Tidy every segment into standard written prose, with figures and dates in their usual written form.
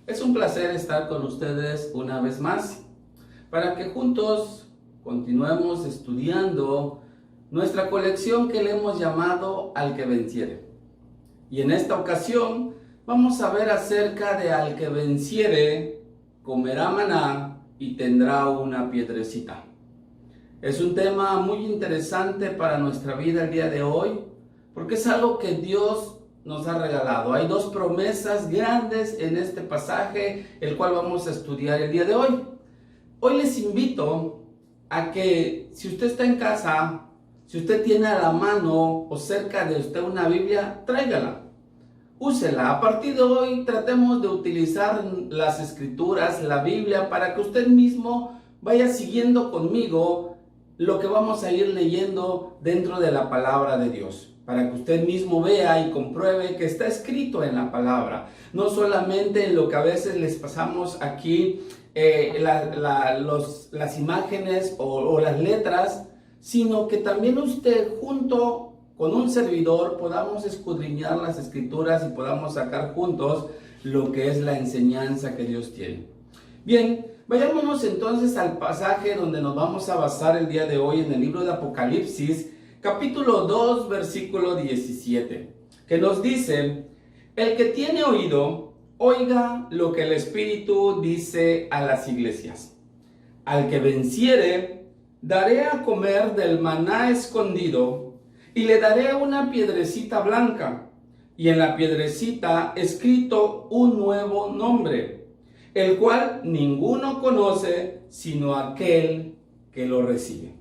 Es un placer estar con ustedes una vez más para que juntos continuemos estudiando nuestra colección que le hemos llamado Al que venciere. Y en esta ocasión vamos a ver acerca de al que venciere comerá maná y tendrá una piedrecita. Es un tema muy interesante para nuestra vida el día de hoy porque es algo que Dios nos ha regalado. Hay dos promesas grandes en este pasaje, el cual vamos a estudiar el día de hoy. Hoy les invito a que si usted está en casa, si usted tiene a la mano o cerca de usted una Biblia, tráigala. Úsela. A partir de hoy tratemos de utilizar las escrituras, la Biblia, para que usted mismo vaya siguiendo conmigo lo que vamos a ir leyendo dentro de la palabra de Dios, para que usted mismo vea y compruebe que está escrito en la palabra, no solamente en lo que a veces les pasamos aquí, las imágenes o las letras, sino que también usted junto con un servidor podamos escudriñar las escrituras y podamos sacar juntos lo que es la enseñanza que Dios tiene. Bien, vayámonos entonces al pasaje donde nos vamos a basar el día de hoy en el libro de Apocalipsis, capítulo 2, versículo 17, que nos dice: el que tiene oído, oiga lo que el Espíritu dice a las iglesias. Al que venciere, daré a comer del maná escondido, y le daré una piedrecita blanca, y en la piedrecita escrito un nuevo nombre, el cual ninguno conoce sino aquel que lo recibe.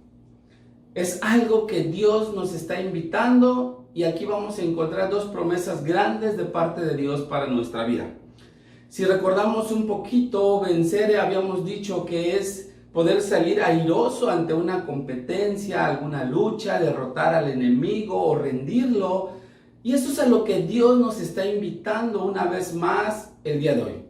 Es algo que Dios nos está invitando, y aquí vamos a encontrar dos promesas grandes de parte de Dios para nuestra vida. Si recordamos un poquito, vencer, habíamos dicho que es poder salir airoso ante una competencia, alguna lucha, derrotar al enemigo o rendirlo. Y eso es a lo que Dios nos está invitando una vez más el día de hoy.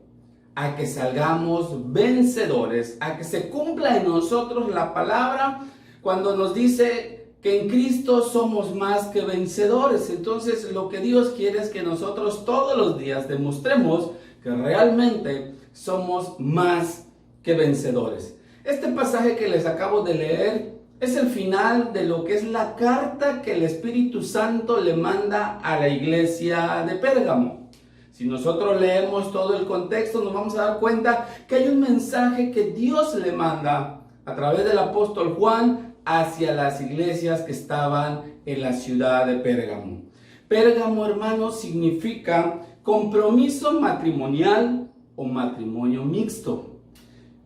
A que salgamos vencedores, a que se cumpla en nosotros la palabra cuando nos dice que en Cristo somos más que vencedores. Entonces lo que Dios quiere es que nosotros todos los días demostremos que realmente somos más que vencedores. Este pasaje que les acabo de leer es el final de lo que es la carta que el Espíritu Santo le manda a la iglesia de Pérgamo. Si nosotros leemos todo el contexto, nos vamos a dar cuenta que hay un mensaje que Dios le manda a través del apóstol Juan hacia las iglesias que estaban en la ciudad de Pérgamo. Pérgamo, hermanos, significa compromiso matrimonial o matrimonio mixto.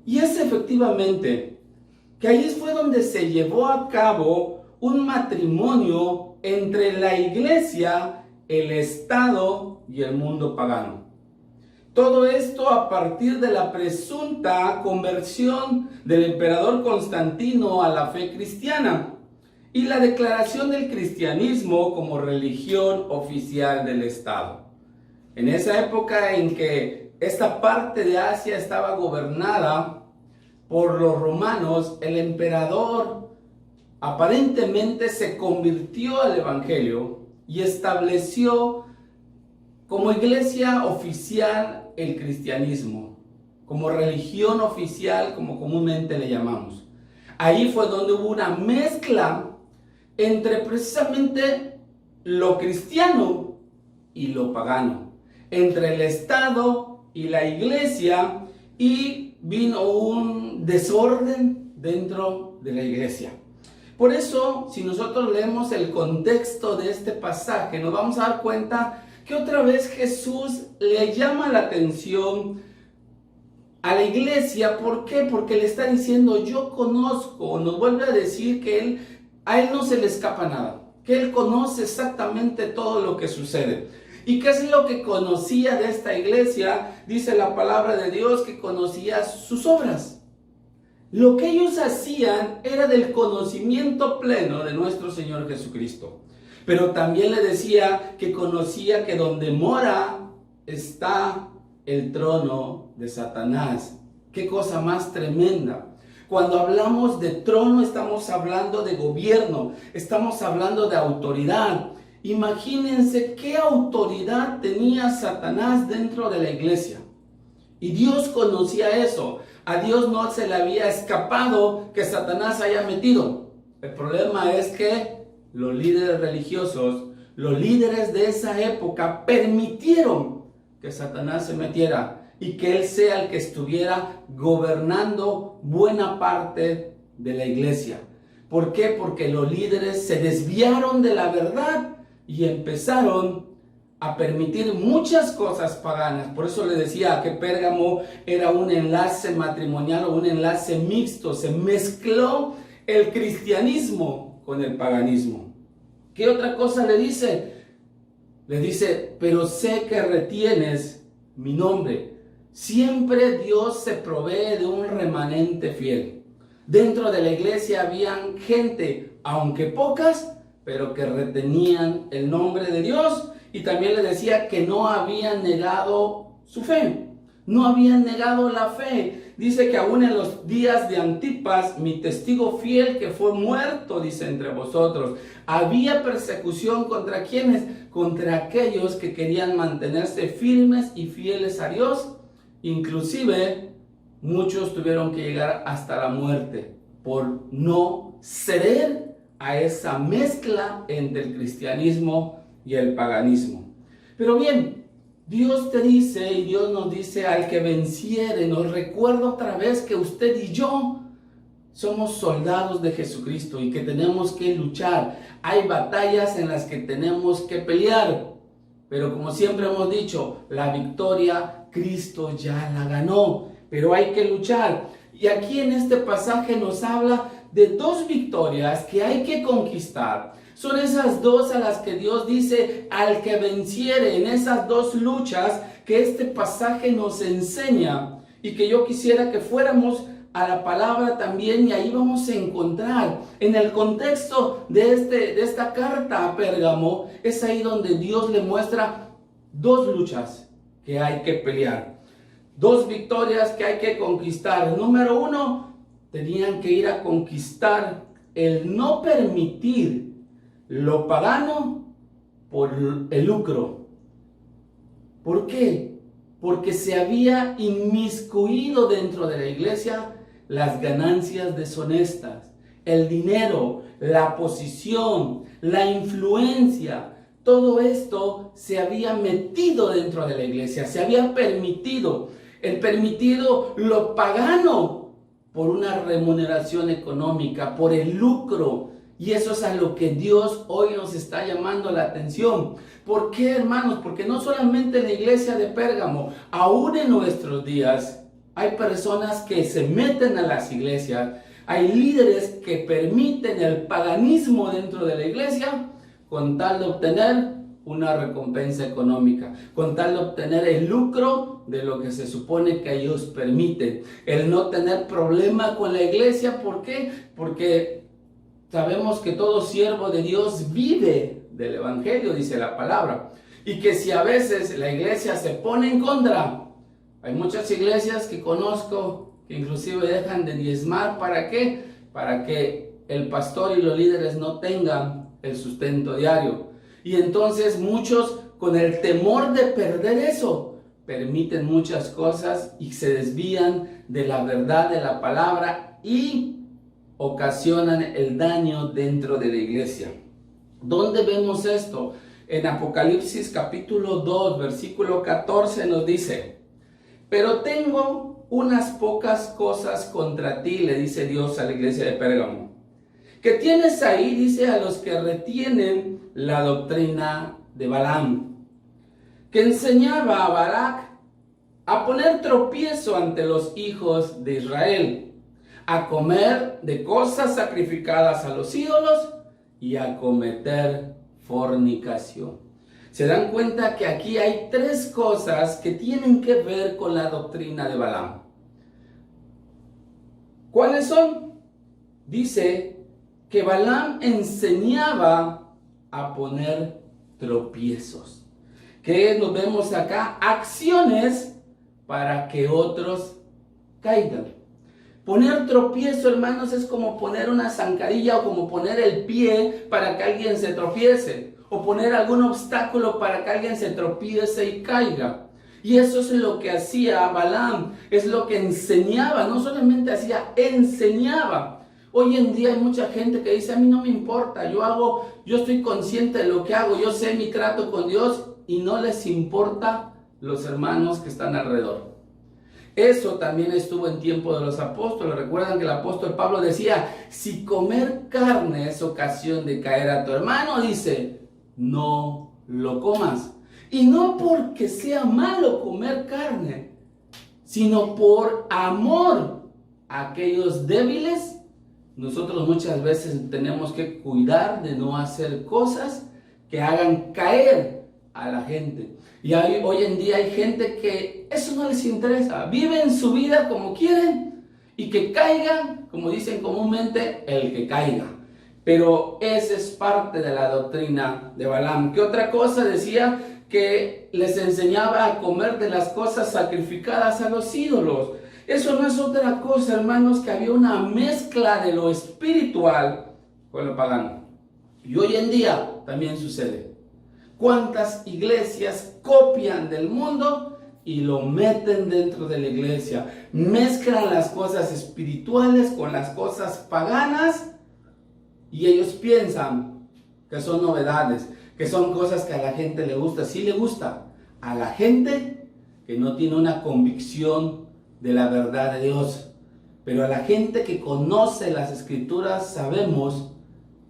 Y es efectivamente que ahí fue donde se llevó a cabo un matrimonio entre la iglesia, el Estado y el mundo pagano. Todo esto a partir de la presunta conversión del emperador Constantino a la fe cristiana y la declaración del cristianismo como religión oficial del Estado. En esa época en que esta parte de Asia estaba gobernada por los romanos, el emperador aparentemente se convirtió al evangelio y estableció como iglesia oficial el cristianismo, como religión oficial, como comúnmente le llamamos. Ahí fue donde hubo una mezcla entre precisamente lo cristiano y lo pagano, entre el Estado y la iglesia, y vino un desorden dentro de la iglesia. Por eso, si nosotros leemos el contexto de este pasaje, nos vamos a dar cuenta que otra vez Jesús le llama la atención a la iglesia. ¿Por qué? Porque le está diciendo: yo conozco, nos vuelve a decir que a él no se le escapa nada, que él conoce exactamente todo lo que sucede. ¿Y qué es lo que conocía de esta iglesia? Dice la palabra de Dios que conocía sus obras. Lo que ellos hacían era del conocimiento pleno de nuestro Señor Jesucristo. Pero también le decía que conocía que donde mora está el trono de Satanás. ¡Qué cosa más tremenda! Cuando hablamos de trono, estamos hablando de gobierno, estamos hablando de autoridad. Imagínense qué autoridad tenía Satanás dentro de la iglesia. Y Dios conocía eso. A Dios no se le había escapado que Satanás haya metido. El problema es que los líderes religiosos, los líderes de esa época, permitieron que Satanás se metiera y que él sea el que estuviera gobernando buena parte de la iglesia. ¿Por qué? Porque los líderes se desviaron de la verdad y empezaron a permitir muchas cosas paganas. Por eso le decía que Pérgamo era un enlace matrimonial o un enlace mixto. Se mezcló el cristianismo con el paganismo. ¿Qué otra cosa le dice? Le dice, pero sé que retienes mi nombre. Siempre Dios se provee de un remanente fiel. Dentro de la iglesia habían gente, aunque pocas, pero que retenían el nombre de Dios. Y también le decía que no habían negado su fe, no habían negado la fe. Dice que aún en los días de Antipas, mi testigo fiel que fue muerto, dice, entre vosotros, había persecución contra quienes, contra aquellos que querían mantenerse firmes y fieles a Dios. Inclusive muchos tuvieron que llegar hasta la muerte por no ceder a esa mezcla entre el cristianismo y el paganismo. Pero bien, Dios te dice y Dios nos dice al que venciere. Nos recuerda otra vez que usted y yo somos soldados de Jesucristo y que tenemos que luchar. Hay batallas en las que tenemos que pelear, pero como siempre hemos dicho, la victoria Cristo ya la ganó, pero hay que luchar. Y aquí en este pasaje nos habla de dos victorias que hay que conquistar. Son esas dos a las que Dios dice al que venciere, en esas dos luchas que este pasaje nos enseña y que yo quisiera que fuéramos a la palabra también, y ahí vamos a encontrar en el contexto de esta carta a Pérgamo, es ahí donde Dios le muestra dos luchas que hay que pelear, dos victorias que hay que conquistar. Número uno, tenían que ir a conquistar el no permitir lo pagano por el lucro. ¿Por qué? Porque se había inmiscuido dentro de la iglesia las ganancias deshonestas, el dinero, la posición, la influencia. Todo esto se había metido dentro de la iglesia, se había permitido. El permitido lo pagano por una remuneración económica, por el lucro. Y eso es a lo que Dios hoy nos está llamando la atención. ¿Por qué, hermanos? Porque no solamente en la iglesia de Pérgamo, aún en nuestros días, hay personas que se meten a las iglesias, hay líderes que permiten el paganismo dentro de la iglesia con tal de obtener una recompensa económica, con tal de obtener el lucro de lo que se supone que ellos permiten. El no tener problema con la iglesia, ¿por qué? Porque sabemos que todo siervo de Dios vive del evangelio, dice la palabra. Y que si a veces la iglesia se pone en contra, hay muchas iglesias que conozco que inclusive dejan de diezmar. ¿Para qué? Para que el pastor y los líderes no tengan el sustento diario. Y entonces muchos, con el temor de perder eso, permiten muchas cosas y se desvían de la verdad de la palabra y ocasionan el daño dentro de la iglesia. ¿Dónde vemos esto? En Apocalipsis capítulo 2, versículo 14 nos dice: pero tengo unas pocas cosas contra ti, le dice Dios a la iglesia de Pérgamo. Que tienes ahí, dice, a los que retienen la doctrina de Balaam, que enseñaba a Balac a poner tropiezo ante los hijos de Israel, a comer de cosas sacrificadas a los ídolos y a cometer fornicación. Se dan cuenta que aquí hay tres cosas que tienen que ver con la doctrina de Balaam. ¿Cuáles son? Dice que Balaam enseñaba a poner tropiezos. ¿Qué nos vemos acá? Acciones para que otros caigan. Poner tropiezo, hermanos, es como poner una zancadilla o como poner el pie para que alguien se tropiece, o poner algún obstáculo para que alguien se tropiece y caiga. Y eso es lo que hacía Balaam, es lo que enseñaba, no solamente hacía, enseñaba. Hoy en día hay mucha gente que dice, a mí no me importa, yo estoy consciente de lo que hago, yo sé mi trato con Dios y no les importa los hermanos que están alrededor. Eso también estuvo en tiempo de los apóstoles. Recuerdan que el apóstol Pablo decía, si comer carne es ocasión de caer a tu hermano, dice, no lo comas. Y no porque sea malo comer carne, sino por amor a aquellos débiles. Nosotros muchas veces tenemos que cuidar de no hacer cosas que hagan caer a la gente. Y hoy en día hay gente que eso no les interesa. Viven su vida como quieren y que caiga, como dicen comúnmente, el que caiga. Pero esa es parte de la doctrina de Balaam. ¿Qué otra cosa decía? Que les enseñaba a comer de las cosas sacrificadas a los ídolos. Eso no es otra cosa, hermanos, que había una mezcla de lo espiritual con lo pagano. Y hoy en día también sucede. ¿Cuántas iglesias copian del mundo y lo meten dentro de la iglesia? Mezclan las cosas espirituales con las cosas paganas y ellos piensan que son novedades, que son cosas que a la gente le gusta. Sí le gusta a la gente que no tiene una convicción de la verdad de Dios. Pero a la gente que conoce las escrituras sabemos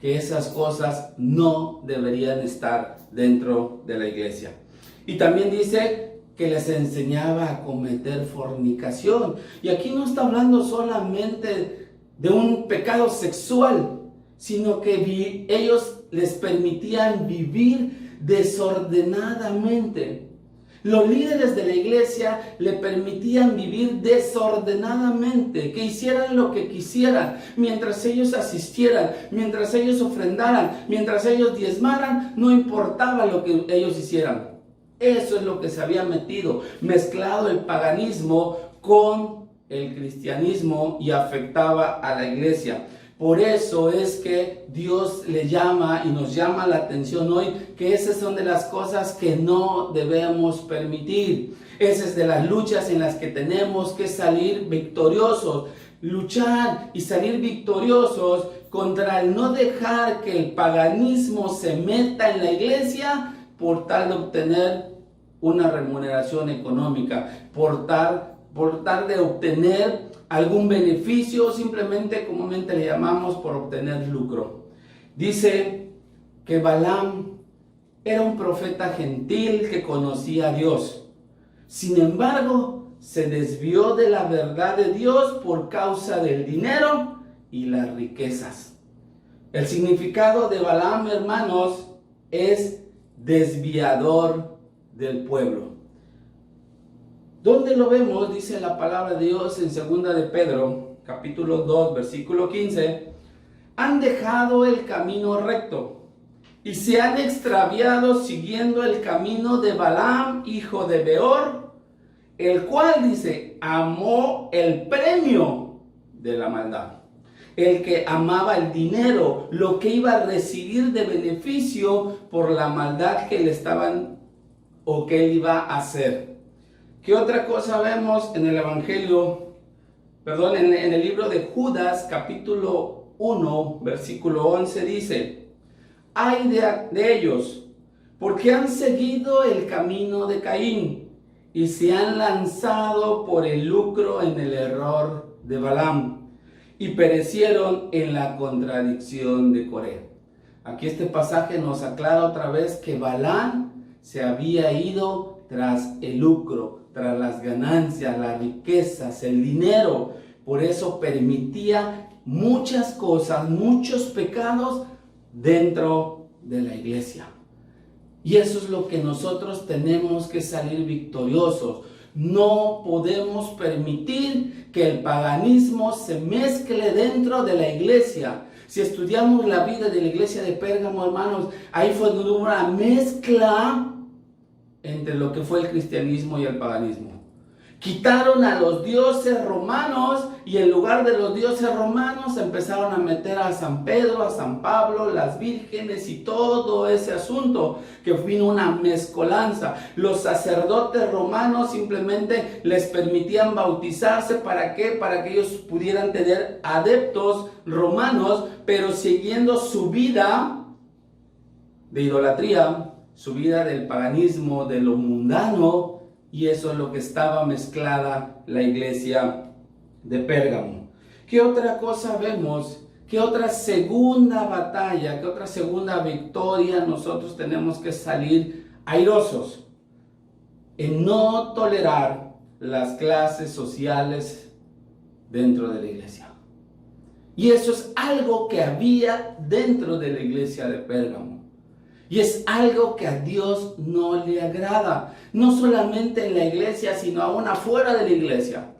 que esas cosas no deberían estar dentro de la iglesia. Y también dice que les enseñaba a cometer fornicación. Y aquí no está hablando solamente de un pecado sexual, sino que ellos les permitían vivir desordenadamente. Los líderes de la iglesia le permitían vivir desordenadamente, que hicieran lo que quisieran, mientras ellos asistieran, mientras ellos ofrendaran, mientras ellos diezmaran, no importaba lo que ellos hicieran. Eso es lo que se había mezclado el paganismo con el cristianismo y afectaba a la iglesia. Por eso es que Dios le llama y nos llama la atención hoy que esas son de las cosas que no debemos permitir. Esas de las luchas en las que tenemos que salir victoriosos. Luchar y salir victoriosos contra el no dejar que el paganismo se meta en la iglesia por tal de obtener una remuneración económica, por tal de obtener algún beneficio, simplemente comúnmente le llamamos por obtener lucro. Dice que Balaam era un profeta gentil que conocía a Dios. Sin embargo, se desvió de la verdad de Dios por causa del dinero y las riquezas. El significado de Balaam, hermanos, es desviador del pueblo. ¿Dónde lo vemos? Dice la palabra de Dios en 2 de Pedro, capítulo 2, versículo 15. Han dejado el camino recto y se han extraviado siguiendo el camino de Balaam, hijo de Beor, el cual, dice, amó el premio de la maldad. El que amaba el dinero, lo que iba a recibir de beneficio por la maldad que le estaban o que él iba a hacer. ¿Qué otra cosa vemos en el en el libro de Judas, capítulo 1, versículo 11, dice, ay de ellos, porque han seguido el camino de Caín y se han lanzado por el lucro en el error de Balaam y perecieron en la contradicción de Coré. Aquí este pasaje nos aclara otra vez que Balaam se había ido tras el lucro, tras las ganancias, las riquezas, el dinero. Por eso permitía muchas cosas, muchos pecados dentro de la iglesia. Y eso es lo que nosotros tenemos que salir victoriosos. No podemos permitir que el paganismo se mezcle dentro de la iglesia. Si estudiamos la vida de la iglesia de Pérgamo, hermanos, ahí fue donde hubo una mezcla entre lo que fue el cristianismo y el paganismo. Quitaron a los dioses romanos y en lugar de los dioses romanos empezaron a meter a San Pedro, a San Pablo, las vírgenes y todo ese asunto, que vino una mezcolanza. Los sacerdotes romanos simplemente les permitían bautizarse. ¿Para qué? Para que ellos pudieran tener adeptos romanos, pero siguiendo su vida de idolatría, su vida del paganismo, de lo mundano. Y eso es lo que estaba mezclada la iglesia de Pérgamo. ¿Qué otra cosa vemos? ¿Qué otra segunda batalla, qué otra segunda victoria nosotros tenemos que salir airosos? En no tolerar las clases sociales dentro de la iglesia. Y eso es algo que había dentro de la iglesia de Pérgamo. Y es algo que a Dios no le agrada. No solamente en la iglesia, sino aún afuera de la iglesia.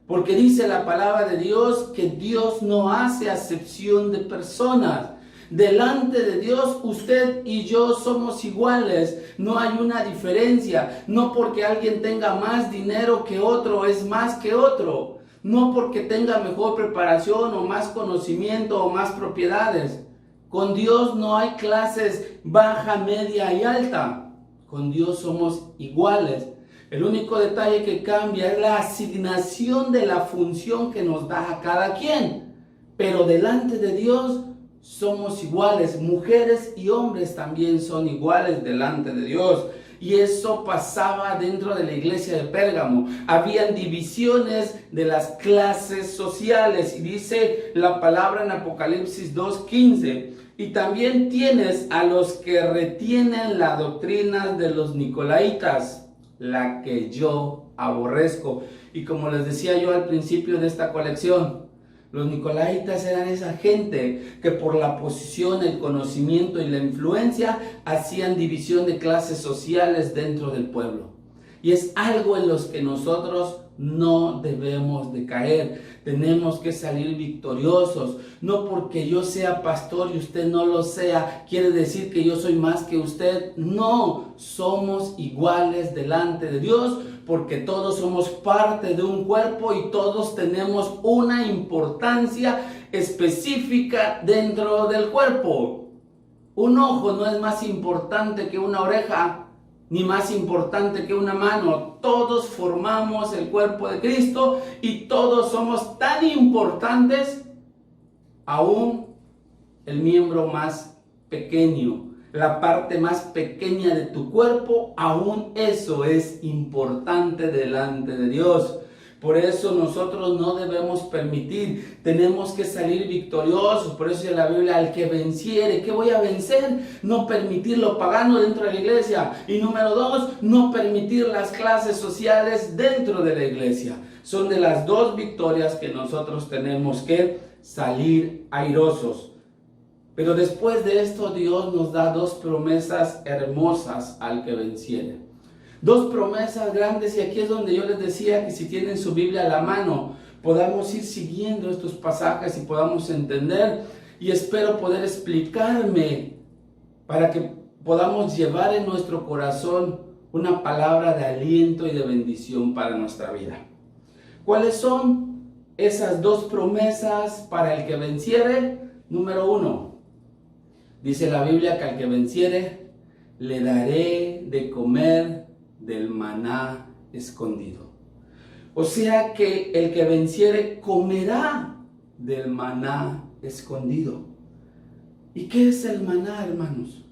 Porque dice la palabra de Dios que Dios no hace acepción de personas. Delante de Dios, usted y yo somos iguales. No hay una diferencia. No porque alguien tenga más dinero que otro es más que otro. No porque tenga mejor preparación o más conocimiento o más propiedades. Con Dios no hay clases baja, media y alta. Con Dios somos iguales. El único detalle que cambia es la asignación de la función que nos da a cada quien. Pero delante de Dios somos iguales. Mujeres y hombres también son iguales delante de Dios. Y eso pasaba dentro de la iglesia de Pérgamo. Habían divisiones de las clases sociales. Y dice la palabra en Apocalipsis 2:15. Y también tienes a los que retienen la doctrina de los nicolaítas, la que yo aborrezco. Y como les decía yo al principio de esta colección, los nicolaítas eran esa gente que por la posición, el conocimiento y la influencia hacían división de clases sociales dentro del pueblo. Y es algo en los que nosotros no debemos de caer. Tenemos que salir victoriosos. No porque yo sea pastor y usted no lo sea, quiere decir que yo soy más que usted. No, somos iguales delante de Dios, porque todos somos parte de un cuerpo y todos tenemos una importancia específica dentro del cuerpo. Un ojo no es más importante que una oreja, ni más importante que una mano. Todos formamos el cuerpo de Cristo y todos somos tan importantes, aún el miembro más pequeño, la parte más pequeña de tu cuerpo, aún eso es importante delante de Dios. Por eso nosotros no debemos permitir, tenemos que salir victoriosos. Por eso en la Biblia, al que venciere, ¿qué voy a vencer? No permitir lo pagano dentro de la iglesia. Y número 2, no permitir las clases sociales dentro de la iglesia. Son de las dos victorias que nosotros tenemos que salir airosos. Pero después de esto, Dios nos da dos promesas hermosas al que venciere. Dos promesas grandes, y aquí es donde yo les decía que si tienen su Biblia a la mano, podamos ir siguiendo estos pasajes y podamos entender, y espero poder explicarme para que podamos llevar en nuestro corazón una palabra de aliento y de bendición para nuestra vida. ¿Cuáles son esas dos promesas para el que venciere? Número 1, dice la Biblia que al que venciere le daré de comer del maná escondido. O sea que el que venciere comerá del maná escondido. ¿Y qué es el maná, hermanos?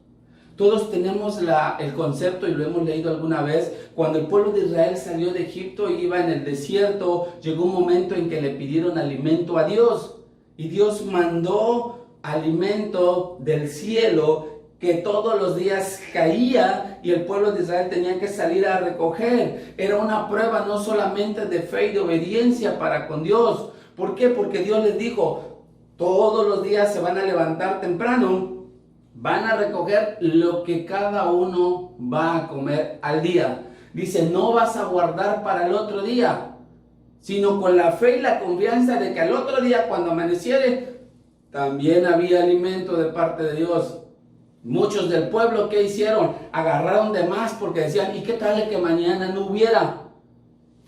Todos tenemos el concepto, y lo hemos leído alguna vez, cuando el pueblo de Israel salió de Egipto y iba en el desierto, llegó un momento en que le pidieron alimento a Dios. Y Dios mandó alimento del cielo que todos los días caía y el pueblo de Israel tenía que salir a recoger. Era una prueba no solamente de fe y de obediencia para con Dios. ¿Por qué? Porque Dios les dijo, todos los días se van a levantar temprano, van a recoger lo que cada uno va a comer al día. Dice, no vas a guardar para el otro día, sino con la fe y la confianza de que al otro día, cuando amaneciere, también había alimento de parte de Dios. Muchos del pueblo, ¿qué hicieron? Agarraron de más porque decían, ¿y qué tal que mañana no hubiera?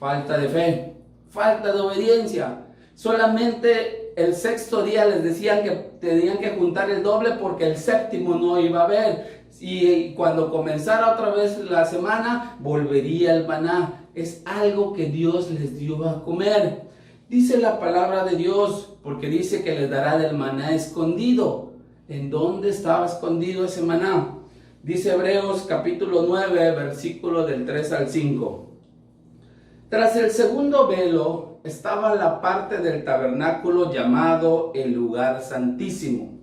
Falta de fe, falta de obediencia. Solamente el sexto día les decían que tenían que juntar el doble porque el séptimo no iba a haber. Y cuando comenzara otra vez la semana, volvería el maná. Es algo que Dios les dio a comer. Dice la palabra de Dios, porque dice que les dará del maná escondido. ¿En dónde estaba escondido ese maná? Dice Hebreos capítulo 9, versículo del 3 al 5. Tras el segundo velo estaba la parte del tabernáculo llamado el lugar santísimo,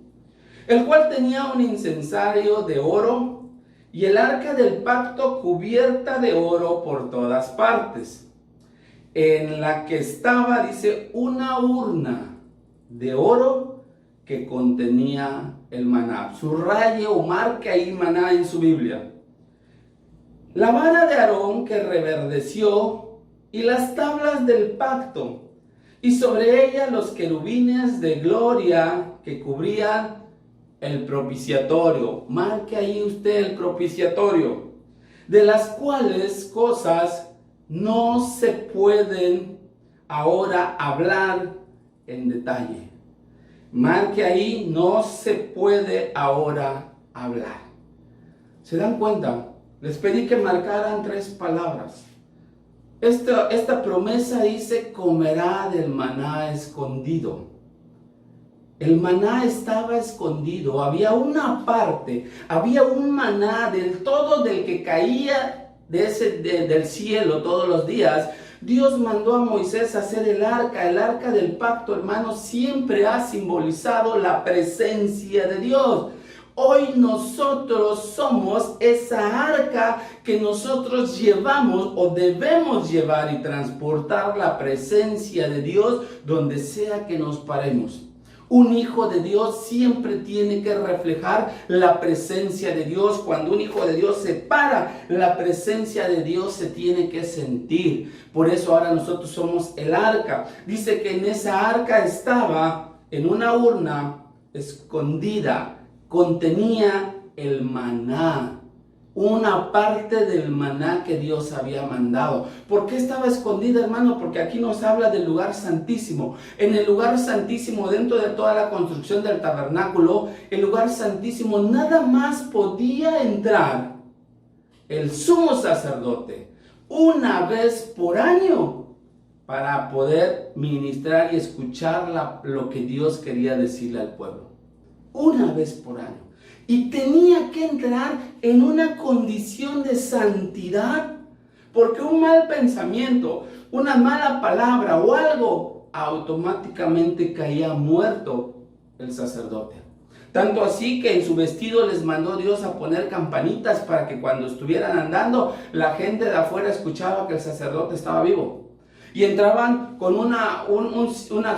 el cual tenía un incensario de oro y el arca del pacto cubierta de oro por todas partes, en la que estaba, dice, una urna de oro que contenía el maná. Subraye o marque ahí maná en su Biblia. La vara de Aarón que reverdeció y las tablas del pacto, y sobre ella los querubines de gloria que cubrían el propiciatorio. Marque ahí usted el propiciatorio, de las cuales cosas no se pueden ahora hablar en detalle. Marque ahí, no se puede ahora hablar. ¿Se dan cuenta? Les pedí que marcaran 3 palabras. Esta promesa dice, comerá del maná escondido. El maná estaba escondido, había una parte, había un maná del todo del que caía del cielo todos los días. Dios mandó a Moisés a hacer el arca del pacto, hermanos, siempre ha simbolizado la presencia de Dios. Hoy nosotros somos esa arca que nosotros llevamos o debemos llevar y transportar la presencia de Dios donde sea que nos paremos. Un hijo de Dios siempre tiene que reflejar la presencia de Dios. Cuando un hijo de Dios se para, la presencia de Dios se tiene que sentir. Por eso ahora nosotros somos el arca. Dice que en esa arca estaba en una urna escondida. Contenía el maná, una parte del maná que Dios había mandado. ¿Por qué estaba escondida, hermano? Porque aquí nos habla del lugar santísimo. En el lugar santísimo, dentro de toda la construcción del tabernáculo, el lugar santísimo nada más podía entrar el sumo sacerdote una vez por año para poder ministrar y escuchar lo que Dios quería decirle al pueblo. Una vez por año. Y tenía que entrar en una condición de santidad, porque un mal pensamiento, una mala palabra o algo, automáticamente caía muerto el sacerdote. Tanto así que en su vestido les mandó Dios a poner campanitas para que cuando estuvieran andando, la gente de afuera escuchaba que el sacerdote estaba vivo. Y entraban con una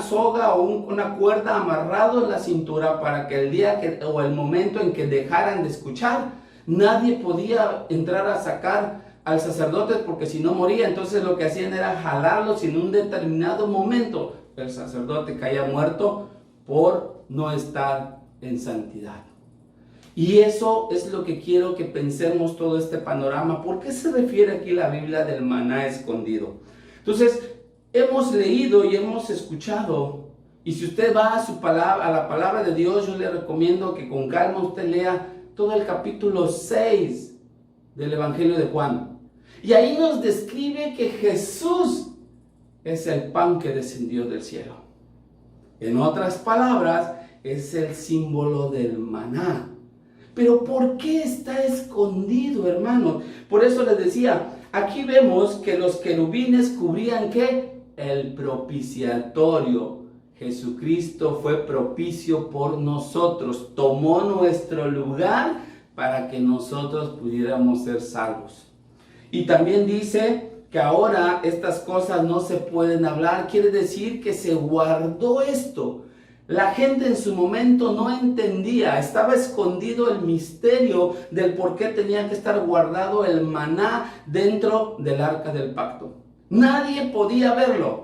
soga o una cuerda amarrado en la cintura para que el día o el momento en que dejaran de escuchar, nadie podía entrar a sacar al sacerdote porque si no moría. Entonces lo que hacían era jalarlos y en un determinado momento el sacerdote caía muerto por no estar en santidad. Y eso es lo que quiero que pensemos todo este panorama. ¿Por qué se refiere aquí la Biblia del maná escondido? Entonces, hemos leído y hemos escuchado, y si usted va a la palabra de Dios, yo le recomiendo que con calma usted lea todo el capítulo 6 del Evangelio de Juan. Y ahí nos describe que Jesús es el pan que descendió del cielo. En otras palabras, es el símbolo del maná. Pero ¿por qué está escondido, hermano? Por eso les decía, aquí vemos que los querubines cubrían ¿qué? El propiciatorio. Jesucristo fue propicio por nosotros, tomó nuestro lugar para que nosotros pudiéramos ser salvos. Y también dice que ahora estas cosas no se pueden hablar, quiere decir que se guardó esto. La gente en su momento no entendía, estaba escondido el misterio del por qué tenía que estar guardado el maná dentro del arca del pacto. Nadie podía verlo,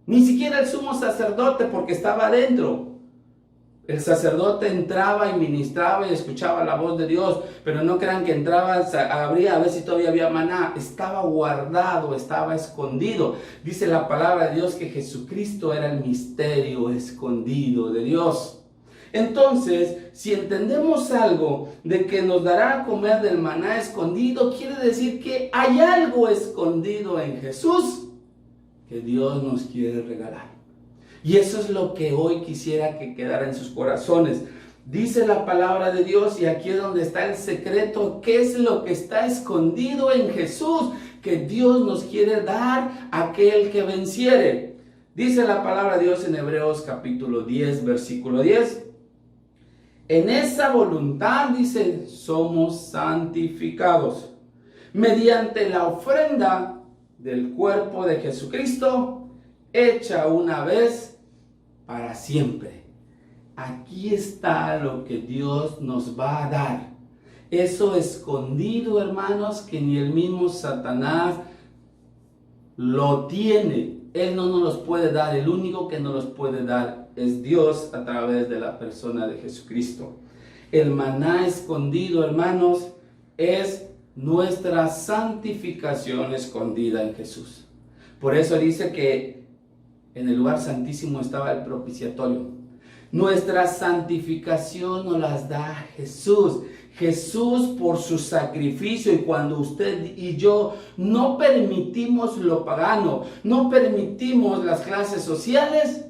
ni siquiera el sumo sacerdote porque estaba adentro. El sacerdote entraba y ministraba y escuchaba la voz de Dios, pero no crean que entraba, abría a ver si todavía había maná. Estaba guardado, estaba escondido. Dice la palabra de Dios que Jesucristo era el misterio escondido de Dios. Entonces, si entendemos algo de que nos dará a comer del maná escondido, quiere decir que hay algo escondido en Jesús que Dios nos quiere regalar. Y eso es lo que hoy quisiera que quedara en sus corazones. Dice la palabra de Dios, y aquí es donde está el secreto, ¿qué es lo que está escondido en Jesús? Que Dios nos quiere dar a aquel que venciere. Dice la palabra de Dios en Hebreos capítulo 10, versículo 10. En esa voluntad, dice, somos santificados mediante la ofrenda del cuerpo de Jesucristo, hecha una vez para siempre. Aquí está lo que Dios nos va a dar. Eso escondido, hermanos, que ni el mismo Satanás lo tiene. Él no nos los puede dar. El único que nos los puede dar es Dios a través de la persona de Jesucristo. El maná escondido, hermanos, es nuestra santificación escondida en Jesús. Por eso dice que en el lugar santísimo estaba el propiciatorio. Nuestra santificación nos las da Jesús. Jesús por su sacrificio, y cuando usted y yo no permitimos lo pagano, no permitimos las clases sociales,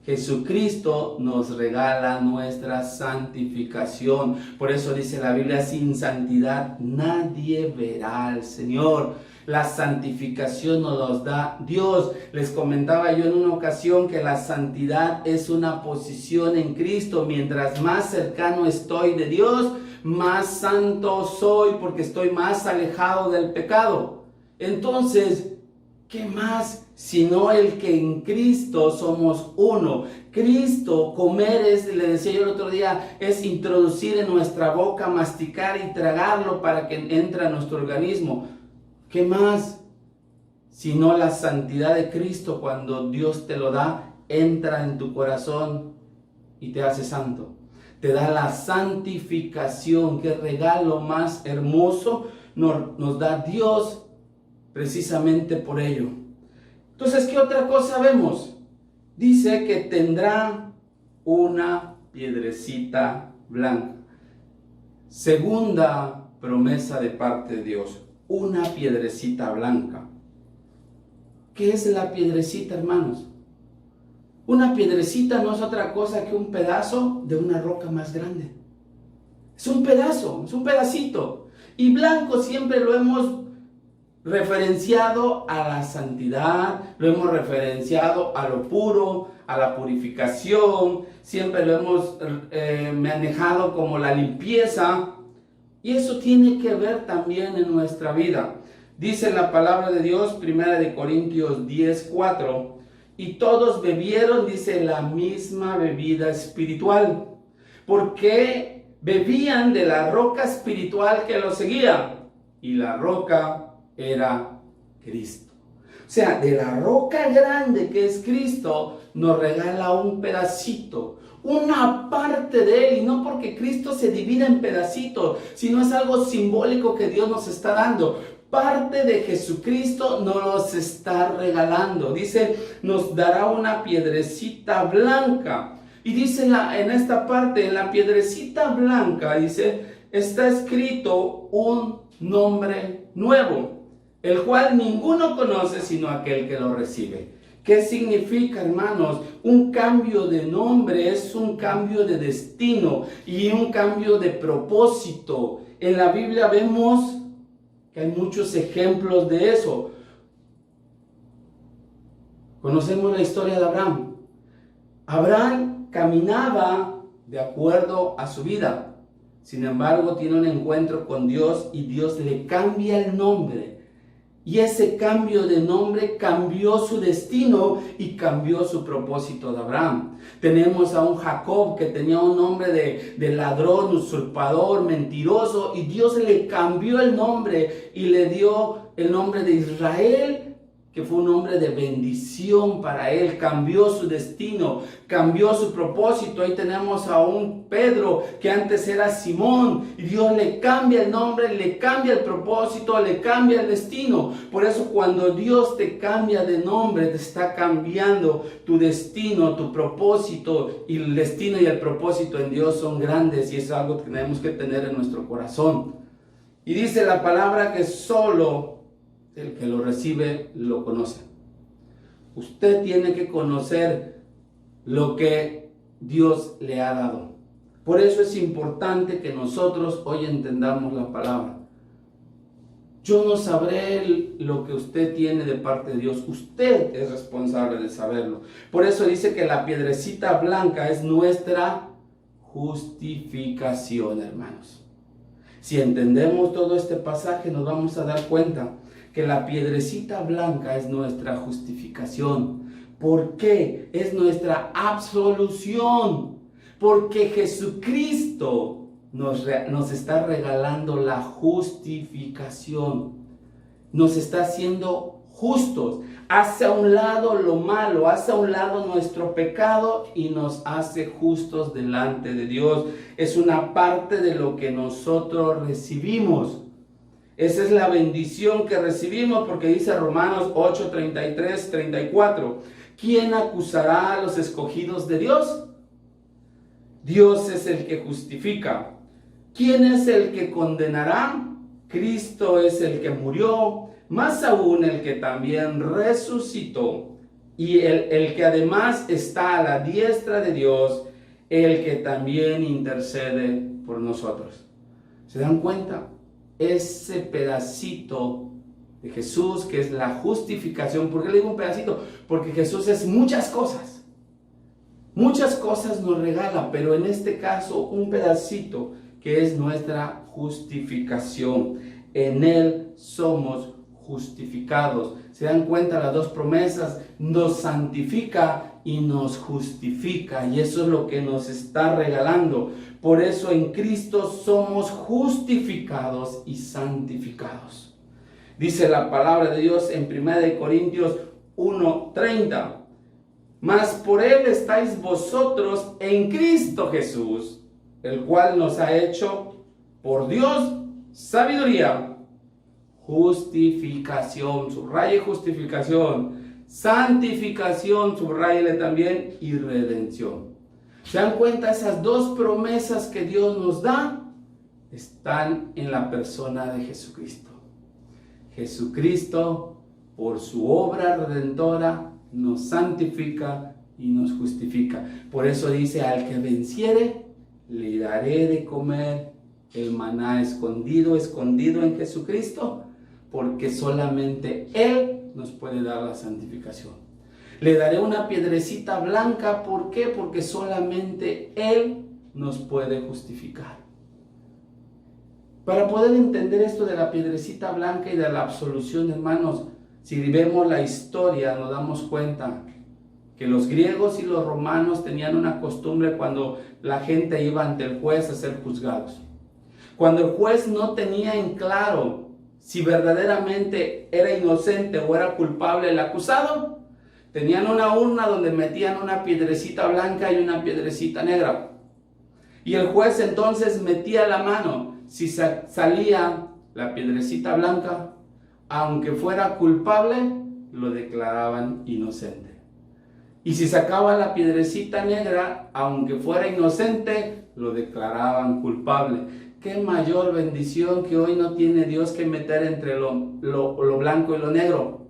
Jesucristo nos regala nuestra santificación. Por eso dice la Biblia, sin santidad nadie verá al Señor. La santificación nos los da Dios. Les comentaba yo en una ocasión que la santidad es una posición en Cristo. Mientras más cercano estoy de Dios, más santo soy porque estoy más alejado del pecado. Entonces, ¿qué más sino el que en Cristo somos uno? Cristo, comer es, le decía yo el otro día, es introducir en nuestra boca, masticar y tragarlo para que entre a nuestro organismo. ¿Qué más sino la santidad de Cristo? Cuando Dios te lo da, entra en tu corazón y te hace santo. Te da la santificación. Qué regalo más hermoso nos da Dios precisamente por ello. Entonces, ¿qué otra cosa vemos? Dice que tendrá una piedrecita blanca. Segunda promesa de parte de Dios. Una piedrecita blanca. ¿Qué es la piedrecita, hermanos? Una piedrecita no es otra cosa que un pedazo de una roca más grande. Es un pedazo, es un pedacito. Y blanco siempre lo hemos referenciado a la santidad, lo hemos referenciado a lo puro, a la purificación, siempre lo hemos manejado como la limpieza. Y eso tiene que ver también en nuestra vida. Dice la palabra de Dios, 1 Corintios 10:4, y todos bebieron, dice, la misma bebida espiritual, porque bebían de la roca espiritual que los seguía, y la roca era Cristo. O sea, de la roca grande que es Cristo, nos regala un pedacito, una parte de Él, y no porque Cristo se divida en pedacitos, sino es algo simbólico que Dios nos está dando. Parte de Jesucristo nos los está regalando. Dice, nos dará una piedrecita blanca. Y dice en esta parte, en la piedrecita blanca, dice, está escrito un nombre nuevo, el cual ninguno conoce sino aquel que lo recibe. ¿Qué significa, hermanos? Un cambio de nombre es un cambio de destino y un cambio de propósito. En la Biblia vemos que hay muchos ejemplos de eso. Conocemos la historia de Abraham. Abraham caminaba de acuerdo a su vida. Sin embargo, tiene un encuentro con Dios y Dios le cambia el nombre. Y ese cambio de nombre cambió su destino y cambió su propósito de Abraham. Tenemos a un Jacob que tenía un nombre de ladrón, usurpador, mentiroso, y Dios le cambió el nombre y le dio el nombre de Israel que fue un hombre de bendición para él, cambió su destino, cambió su propósito. Ahí tenemos a un Pedro que antes era Simón y Dios le cambia el nombre, le cambia el propósito, le cambia el destino. Por eso cuando Dios te cambia de nombre, te está cambiando tu destino, tu propósito, y el destino y el propósito en Dios son grandes y es algo que tenemos que tener en nuestro corazón. Y dice la palabra que solo el que lo recibe lo conoce. Usted tiene que conocer lo que Dios le ha dado. Por eso es importante que nosotros hoy entendamos la palabra. Yo no sabré lo que usted tiene de parte de Dios. Usted es responsable de saberlo. Por eso dice que la piedrecita blanca es nuestra justificación, hermanos. Si entendemos todo este pasaje, nos vamos a dar cuenta que la piedrecita blanca es nuestra justificación. ¿Por qué? Es nuestra absolución. Porque Jesucristo nos está regalando la justificación. Nos está haciendo justos. Hace a un lado lo malo, hace a un lado nuestro pecado y nos hace justos delante de Dios. Es una parte de lo que nosotros recibimos. Esa es la bendición que recibimos, porque dice Romanos 8, 33, 34. ¿Quién acusará a los escogidos de Dios? Dios es el que justifica. ¿Quién es el que condenará? Cristo es el que murió, más aún el que también resucitó, y el que además está a la diestra de Dios, el que también intercede por nosotros. ¿Se dan cuenta? Ese pedacito de Jesús, que es la justificación. ¿Por qué le digo un pedacito? Porque Jesús es muchas cosas. Muchas cosas nos regala, pero en este caso un pedacito que es nuestra justificación. En Él somos justificados. ¿Se dan cuenta las dos promesas? Nos santifica y nos justifica, y eso es lo que nos está regalando. Por eso en Cristo somos justificados y santificados. Dice la palabra de Dios en 1 Corintios 1:30. Mas por Él estáis vosotros en Cristo Jesús, el cual nos ha hecho por Dios sabiduría, justificación, subraye justificación, santificación, subrayele también, y redención. ¿Se dan cuenta? Esas dos promesas que Dios nos da están en la persona de Jesucristo. Jesucristo, por su obra redentora, nos santifica y nos justifica. Por eso dice, al que venciere, le daré de comer el maná escondido en Jesucristo, porque solamente Él nos puede dar la santificación. Le daré una piedrecita blanca, ¿por qué? Porque solamente Él nos puede justificar. Para poder entender esto de la piedrecita blanca y de la absolución, hermanos, si vemos la historia, nos damos cuenta que los griegos y los romanos tenían una costumbre cuando la gente iba ante el juez a ser juzgados. Cuando el juez no tenía en claro si verdaderamente era inocente o era culpable el acusado, tenían una urna donde metían una piedrecita blanca y una piedrecita negra. Y el juez entonces metía la mano. Si salía la piedrecita blanca, aunque fuera culpable, lo declaraban inocente. Y si sacaba la piedrecita negra, aunque fuera inocente, lo declaraban culpable. Qué mayor bendición que hoy no tiene Dios que meter entre lo blanco y lo negro.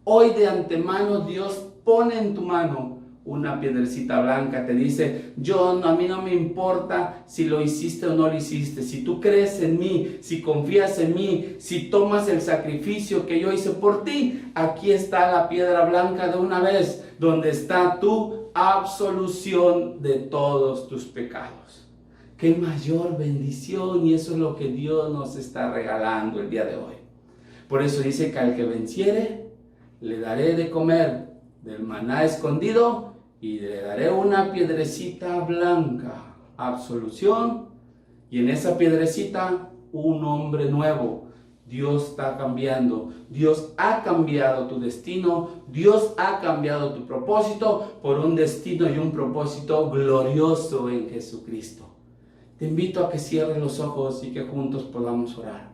Hoy de antemano Dios pone en tu mano una piedrecita blanca. Te dice, a mí no me importa si lo hiciste o no lo hiciste. Si tú crees en mí, si confías en mí, si tomas el sacrificio que yo hice por ti, aquí está la piedra blanca de una vez, donde está tu absolución de todos tus pecados. Qué mayor bendición, y eso es lo que Dios nos está regalando el día de hoy. Por eso dice que al que venciere, le daré de comer del maná escondido y le daré una piedrecita blanca, absolución, y en esa piedrecita un nombre nuevo. Dios está cambiando. Dios ha cambiado tu destino. Dios ha cambiado tu propósito por un destino y un propósito glorioso en Jesucristo. Te invito a que cierres los ojos y que juntos podamos orar.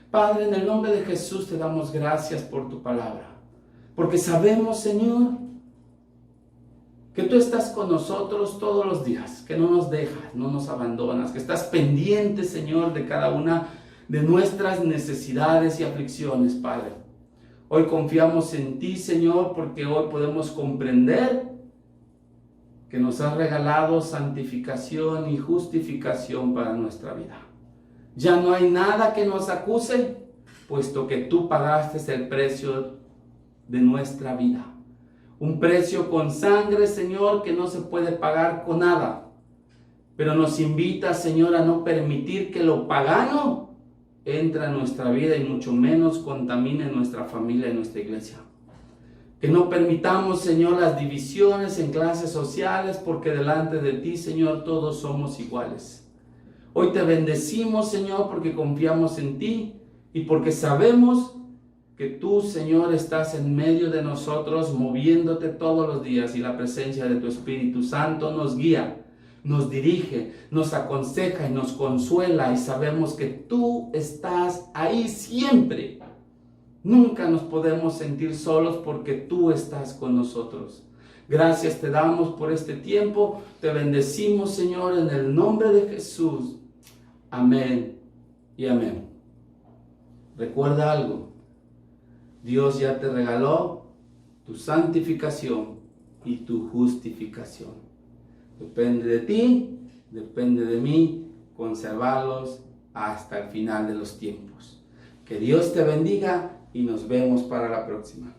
Padre, en el nombre de Jesús te damos gracias por tu palabra. Porque sabemos, Señor, que tú estás con nosotros todos los días, que no nos dejas, no nos abandonas, que estás pendiente, Señor, de cada una de nuestras necesidades y aflicciones, Padre. Hoy confiamos en ti, Señor, porque hoy podemos comprender que nos has regalado santificación y justificación para nuestra vida. Ya no hay nada que nos acuse, puesto que tú pagaste el precio de nuestra vida. Un precio con sangre, Señor, que no se puede pagar con nada. Pero nos invita, Señor, a no permitir que lo pagano entre en nuestra vida y mucho menos contamine nuestra familia y nuestra iglesia. Que no permitamos, Señor, las divisiones en clases sociales, porque delante de ti, Señor, todos somos iguales. Hoy te bendecimos, Señor, porque confiamos en ti y porque sabemos que tú, Señor, estás en medio de nosotros, moviéndote todos los días, y la presencia de tu Espíritu Santo nos guía, nos dirige, nos aconseja y nos consuela, y sabemos que tú estás ahí siempre. Nunca nos podemos sentir solos porque tú estás con nosotros. Gracias te damos por este tiempo. Te bendecimos, Señor, en el nombre de Jesús. Amén y amén. Recuerda algo. Dios ya te regaló tu santificación y tu justificación. Depende de ti, depende de mí, conservarlos hasta el final de los tiempos. Que Dios te bendiga y nos vemos para la próxima.